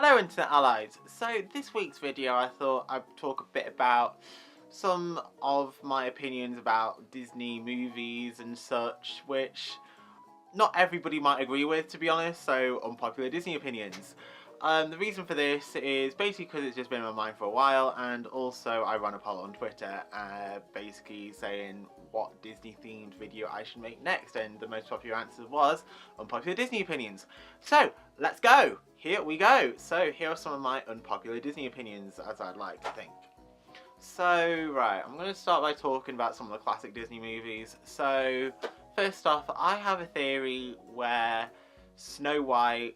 Hello Internet Allies! So this week's video I thought I'd talk a bit about some of my opinions about Disney movies and such, which not everybody might agree with, to be honest, so unpopular Disney opinions. The reason for this is basically because it's just been in my mind for a while, and also I ran a poll on Twitter basically saying what Disney themed video I should make next, and the most popular answer was unpopular Disney opinions. So let's go! Here we go! So here are some of my unpopular Disney opinions, as I'd like to think. So right, I'm going to start by talking about some of the classic Disney movies. So first off, I have a theory where Snow White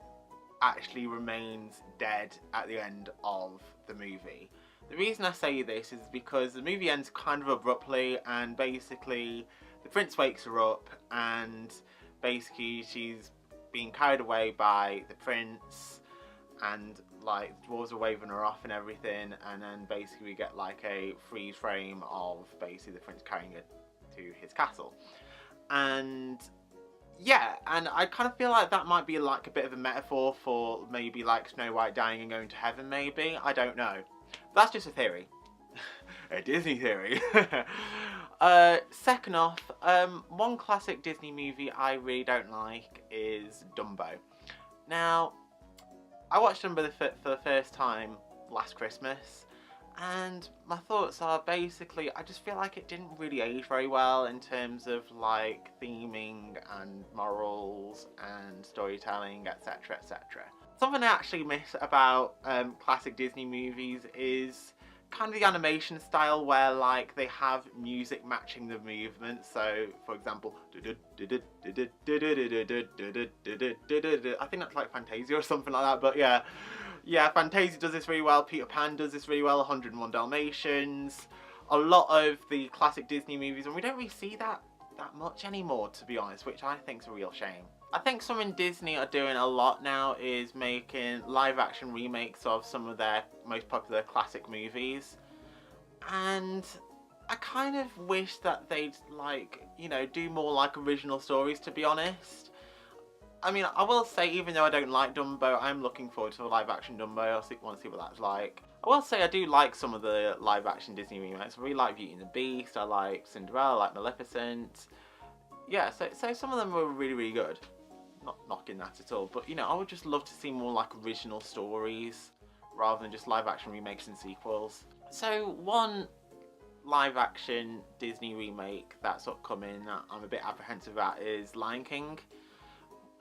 actually remains dead at the end of the movie. The reason I say this is because the movie ends kind of abruptly, and basically the prince wakes her up and basically she's being carried away by the prince, and like the dwarves are waving her off and everything, and then basically we get like a freeze frame of basically the prince carrying her to his castle. And yeah, and I kind of feel like that might be like a bit of a metaphor for maybe like Snow White dying and going to heaven, maybe. I don't know. That's just a theory. A Disney theory. Second off, one classic Disney movie I really don't like is Dumbo. Now, I watched Dumbo for the first time last Christmas, and my thoughts are basically I just feel like it didn't really age very well in terms of like theming and morals and storytelling, etc, etc. Something I actually miss about classic Disney movies is kind of the animation style where like they have music matching the movement. So for example, I think that's like Fantasia or something like that, but yeah, Fantasia does this really well, Peter Pan does this really well, 101 Dalmatians, a lot of the classic Disney movies, and we don't really see that much anymore, to be honest, which I think is a real shame. I think something Disney are doing a lot now is making live action remakes of some of their most popular classic movies, and I kind of wish that they'd like, you know, do more like original stories, to be honest. I mean, I will say, even though I don't like Dumbo, I'm looking forward to a live-action Dumbo. I want to see what that's like. I will say I do like some of the live-action Disney remakes. I really like Beauty and the Beast, I like Cinderella, I like Maleficent. Yeah, so some of them were really, really good. Not knocking that at all, but you know, I would just love to see more like original stories rather than just live-action remakes and sequels. So one live-action Disney remake that's upcoming that I'm a bit apprehensive about is Lion King.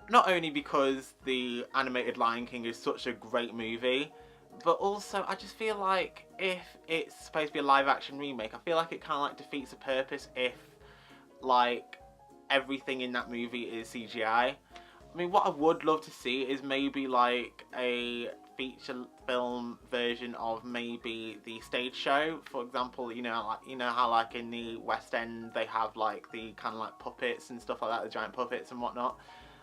Not only because the animated Lion King is such a great movie, but also I just feel like if it's supposed to be a live action remake, I feel like it kind of like defeats the purpose if like everything in that movie is CGI. I mean, what I would love to see is maybe like a feature film version of maybe the stage show. For example, you know how like in the West End they have like the kind of like puppets and stuff like that, the giant puppets and whatnot,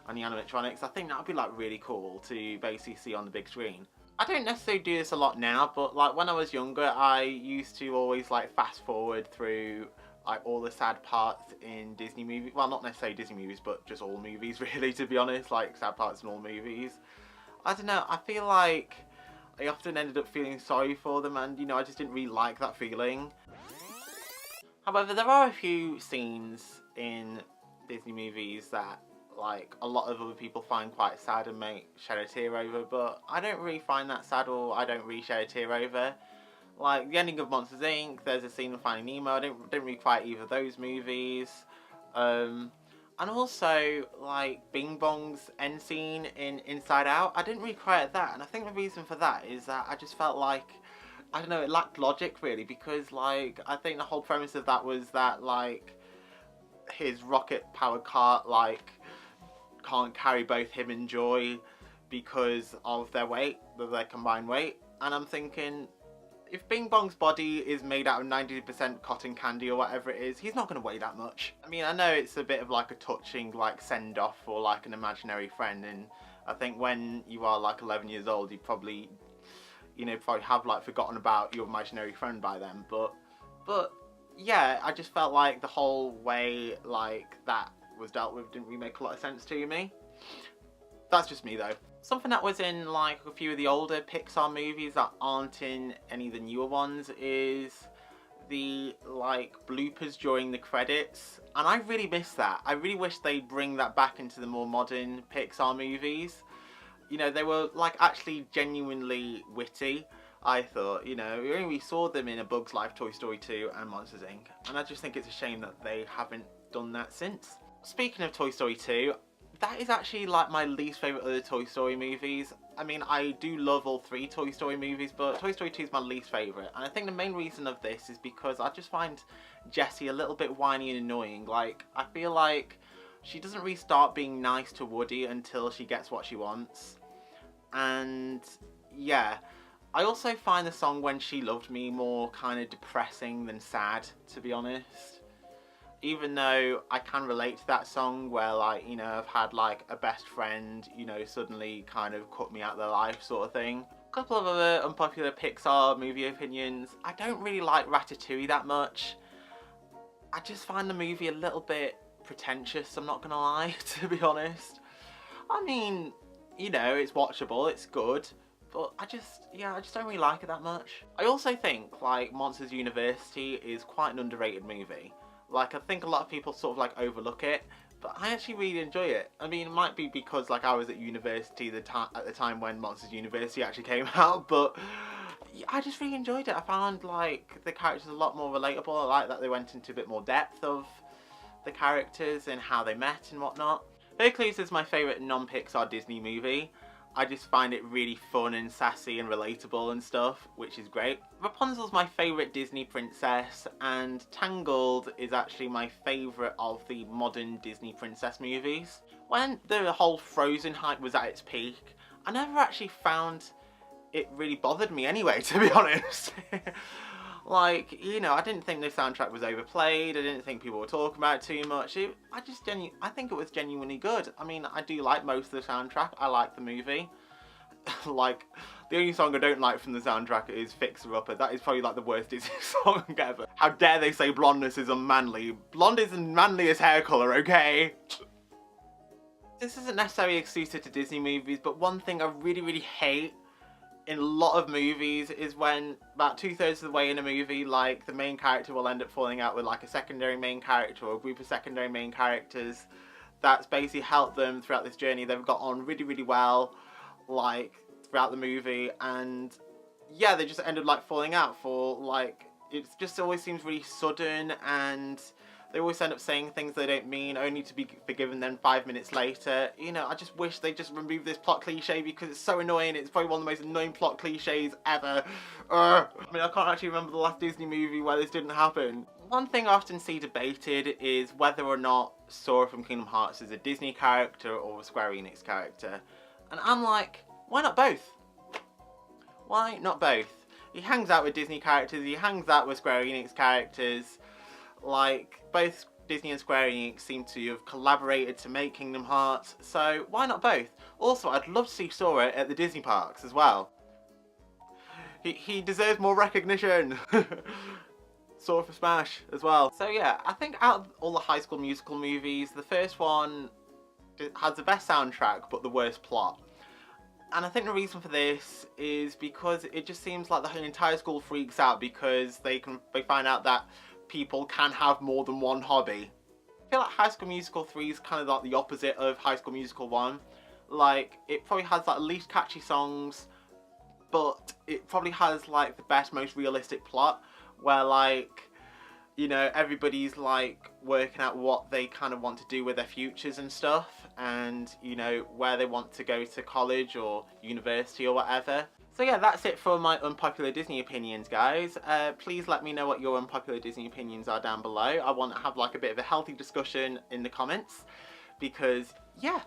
and the animatronics. I think that would be like really cool to basically see on the big screen. I don't necessarily do this a lot now, but like when I was younger, I used to always like fast forward through like all the sad parts in Disney movies. Well, not necessarily Disney movies, but just all movies really, to be honest, like sad parts in all movies. I don't know, I feel like I often ended up feeling sorry for them, and you know, I just didn't really like that feeling. However, there are a few scenes in Disney movies that like a lot of other people find quite sad and may shed a tear over, but I don't really find that sad, or I don't really shed a tear over. Like the ending of Monsters Inc., there's a scene of Finding Nemo, I don't really quite either of those movies. And also like Bing Bong's end scene in Inside Out, I didn't really cry at that, and I think the reason for that is that I just felt like, I don't know, it lacked logic really, because like I think the whole premise of that was that like his rocket powered cart like can't carry both him and Joy because of their weight, their combined weight. And I'm thinking, if Bing Bong's body is made out of 90% cotton candy or whatever it is, he's not going to weigh that much. I mean, I know it's a bit of like a touching like send-off for like an imaginary friend, and I think when you are like 11 years old, you probably, you know, have like forgotten about your imaginary friend by then. But yeah, I just felt like the whole way like that was dealt with didn't really make a lot of sense to me. That's just me though. Something that was in like a few of the older Pixar movies that aren't in any of the newer ones is the like bloopers during the credits, and I really miss that. I really wish they'd bring that back into the more modern Pixar movies. You know, they were like actually genuinely witty. I thought, you know, we only saw them in A Bug's Life, Toy Story 2 and Monsters Inc. And I just think it's a shame that they haven't done that since. Speaking of Toy Story 2, that is actually like my least favourite of the Toy Story movies. I mean, I do love all three Toy Story movies, but Toy Story 2 is my least favourite. And I think the main reason of this is because I just find Jessie a little bit whiny and annoying. Like, I feel like she doesn't really start being nice to Woody until she gets what she wants. And yeah, I also find the song When She Loved Me more kind of depressing than sad, to be honest. Even though I can relate to that song where, like, you know, I've had like a best friend, you know, suddenly kind of cut me out of their life sort of thing. A couple of other unpopular Pixar movie opinions. I don't really like Ratatouille that much. I just find the movie a little bit pretentious, I'm not gonna lie, to be honest. I mean, you know, it's watchable, it's good, but I just don't really like it that much. I also think, like, Monsters University is quite an underrated movie. Like, I think a lot of people sort of, like, overlook it, but I actually really enjoy it. I mean, it might be because, like, I was at university at the time when Monsters University actually came out, but I just really enjoyed it. I found, like, the characters a lot more relatable. I like that they went into a bit more depth of the characters and how they met and whatnot. Hercules is my favourite non-Pixar Disney movie. I just find it really fun and sassy and relatable and stuff, which is great. Rapunzel's my favourite Disney princess, and Tangled is actually my favourite of the modern Disney princess movies. When the whole Frozen hype was at its peak, I never actually found it really bothered me anyway, to be honest. Like, you know, I didn't think the soundtrack was overplayed, I didn't think people were talking about it too much. I think it was genuinely good. I mean, I do like most of the soundtrack, I like the movie. Like, the only song I don't like from the soundtrack is Fixer Upper. That is probably like the worst Disney song ever. How dare they say blondness is unmanly? Blonde is the manliest hair colour, okay? This isn't necessarily exclusive to Disney movies, but one thing I really, really hate in a lot of movies is when about 2/3 of the way in a movie, like, the main character will end up falling out with like a secondary main character or a group of secondary main characters that's basically helped them throughout this journey. They've got on really, really well, like, throughout the movie, and yeah, they just ended like falling out for, like, it just always seems really sudden, and they always end up saying things they don't mean, only to be forgiven then 5 minutes later. You know, I just wish they just removed this plot cliche because it's so annoying. It's probably one of the most annoying plot cliches ever. I mean, I can't actually remember the last Disney movie where this didn't happen. One thing I often see debated is whether or not Sora from Kingdom Hearts is a Disney character or a Square Enix character. And I'm like, why not both? Why not both? He hangs out with Disney characters, he hangs out with Square Enix characters. Like, both Disney and Square Enix seem to have collaborated to make Kingdom Hearts, so why not both? Also, I'd love to see Sora at the Disney parks as well. He deserves more recognition. Sora for Smash as well. So yeah, I think out of all the High School Musical movies, the first one has the best soundtrack but the worst plot. And I think the reason for this is because it just seems like the entire school freaks out because they find out that people can have more than one hobby. I feel like High School Musical 3 is kind of like the opposite of High School Musical 1. Like, it probably has like the least catchy songs, but it probably has like the best, most realistic plot, where, like, you know, everybody's like working out what they kind of want to do with their futures and stuff, and, you know, where they want to go to college or university or whatever. So yeah, that's it for my unpopular Disney opinions, guys. Please let me know what your unpopular Disney opinions are down below. I want to have like a bit of a healthy discussion in the comments because, yeah,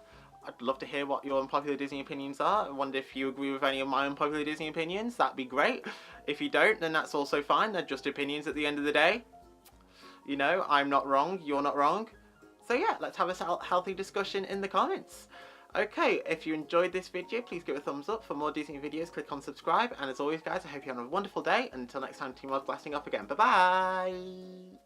I'd love to hear what your unpopular Disney opinions are. I wonder if you agree with any of my unpopular Disney opinions. That'd be great. If you don't, then that's also fine. They're just opinions at the end of the day. You know, I'm not wrong, you're not wrong. So yeah, let's have a healthy discussion in the comments. Okay, if you enjoyed this video, please give it a thumbs up. For more Disney videos, click on subscribe. And as always, guys, I hope you have a wonderful day. And until next time, Team Love blasting off again. Bye-bye!